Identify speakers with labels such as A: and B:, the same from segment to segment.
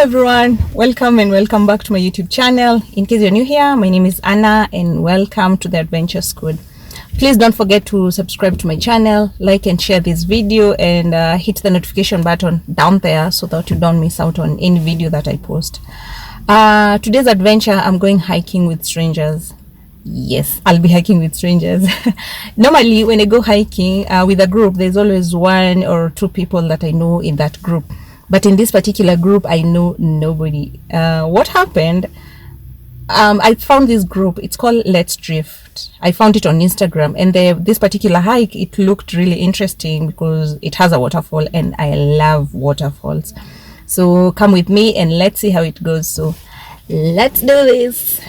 A: everyone, welcome and welcome back to my YouTube channel. In case you're new here, my name is Anna and welcome to the Adventurous Squad. Please don't forget to subscribe to my channel, like and share this video, and hit the notification button down there so that you don't miss out on any video that I post. Today's adventure, I'm going hiking with strangers. Yes, I'll be hiking with strangers. Normally when I go hiking with a group, there's always one or two people that I know in that group. But in this particular group, I know nobody. What happened? I found this group. It's called Let's Drift. I found it on Instagram, and this particular hike, it looked really interesting because it has a waterfall, and I love waterfalls. So come with me and let's see how it goes. So let's do this.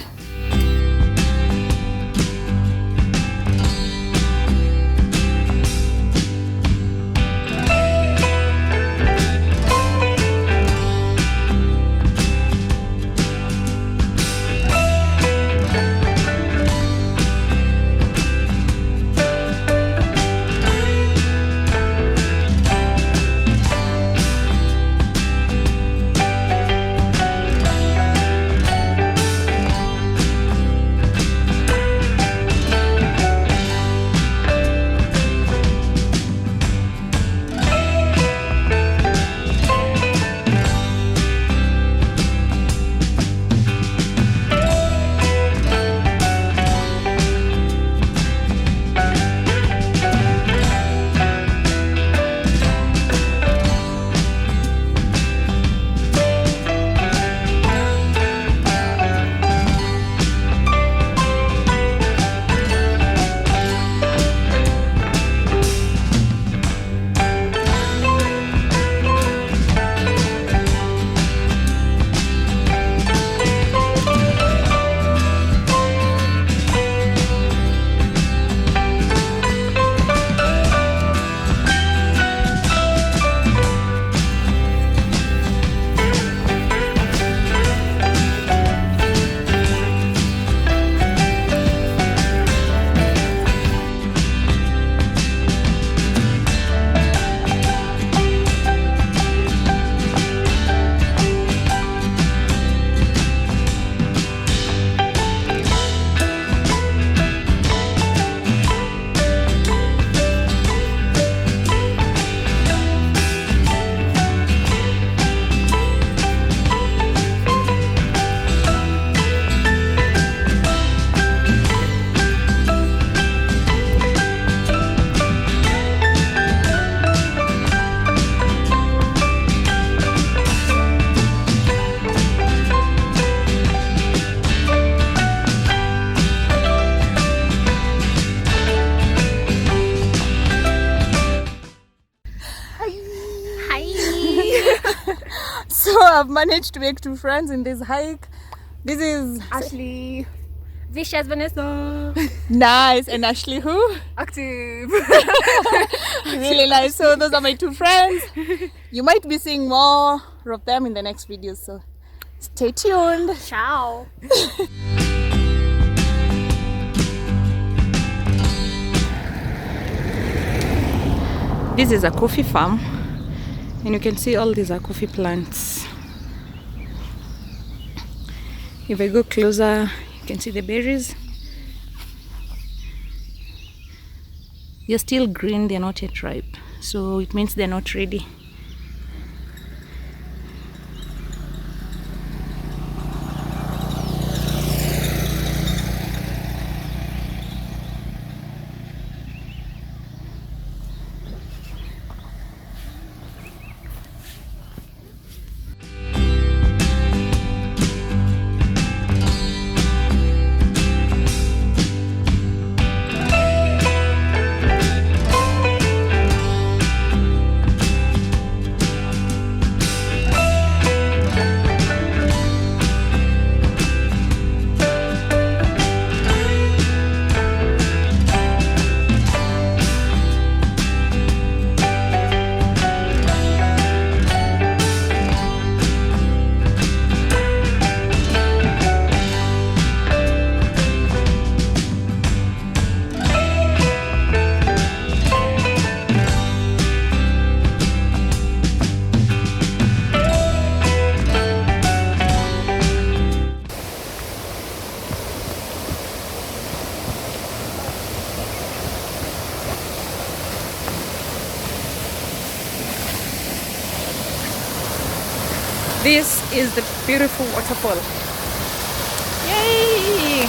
A: So I've managed to make two friends in this hike. This is
B: Ashley, Vicious Vanessa.
A: Nice. And Ashley who?
B: Active.
A: Really nice. So those are my two friends. You might be seeing more of them in the next videos, so stay tuned.
B: Ciao.
A: This is a coffee farm, and you can see all these are coffee plants. If I go closer, you can see the berries. They're still green, they're not yet ripe, so it means they're not ready.
B: This is the beautiful waterfall.
A: Yay!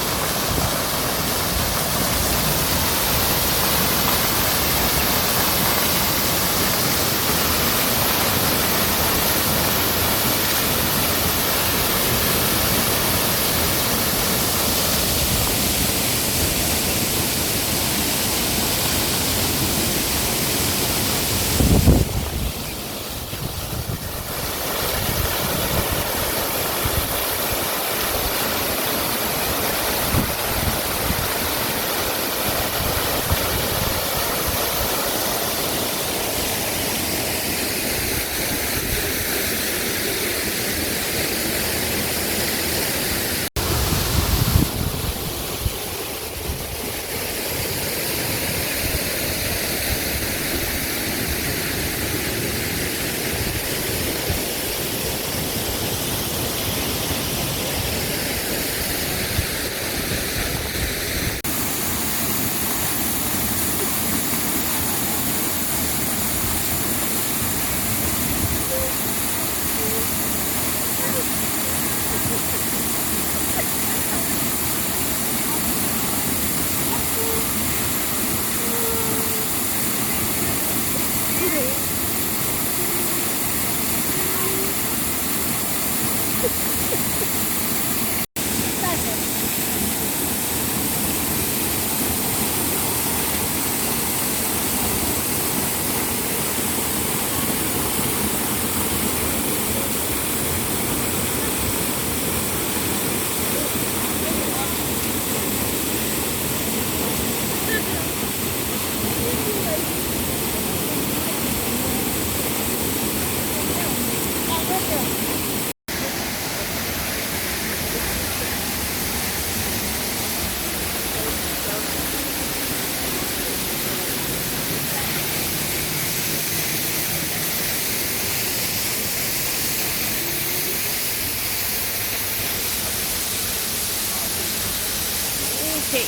B: Okay.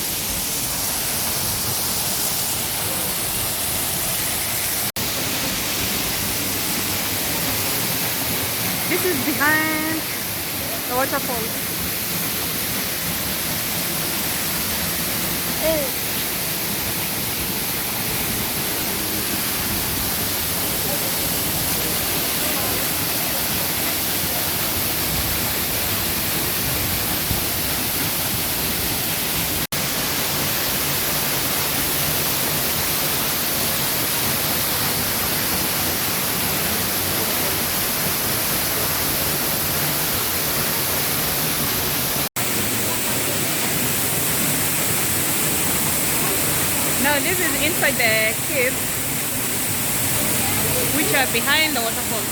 B: This is behind the waterfall. Now this is inside the cave, which are behind the waterfall.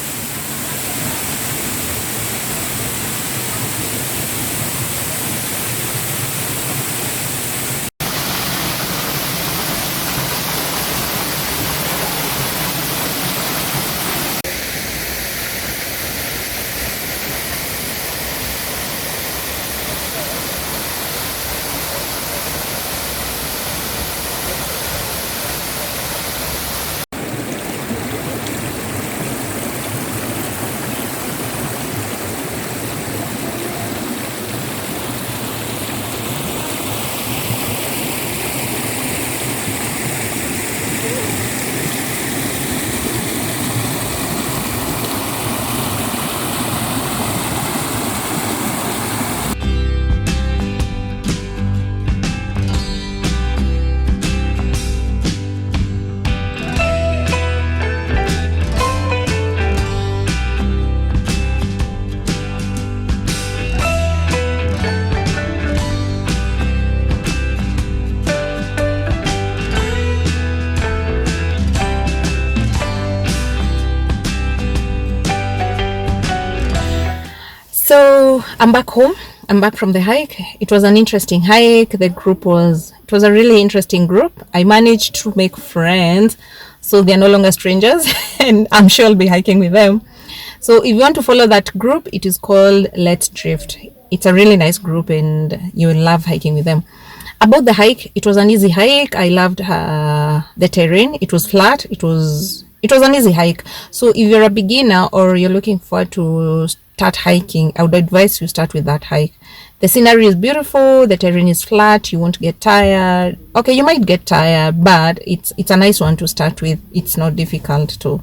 A: So I'm back home. I'm back from the hike. It was an interesting hike. It was a really interesting group. I managed to make friends, so they're no longer strangers, and I'm sure I'll be hiking with them. So if you want to follow that group, it is called Let's Drift. It's a really nice group, and you will love hiking with them. About the hike, it was an easy hike. I loved the terrain. It was flat. It was an easy hike. So if you're a beginner or you're looking forward start hiking, I would advise you start with that hike. The scenery is beautiful, the terrain is flat, you won't get tired. Okay, you might get tired, but it's a nice one to start with. It's not difficult to.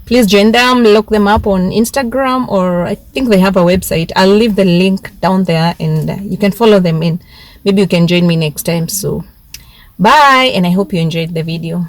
A: Please join them, look them up on Instagram, or I think they have a website. I'll leave the link down there, and you can follow them in. Maybe you can join me next time. So bye, and I hope you enjoyed the video.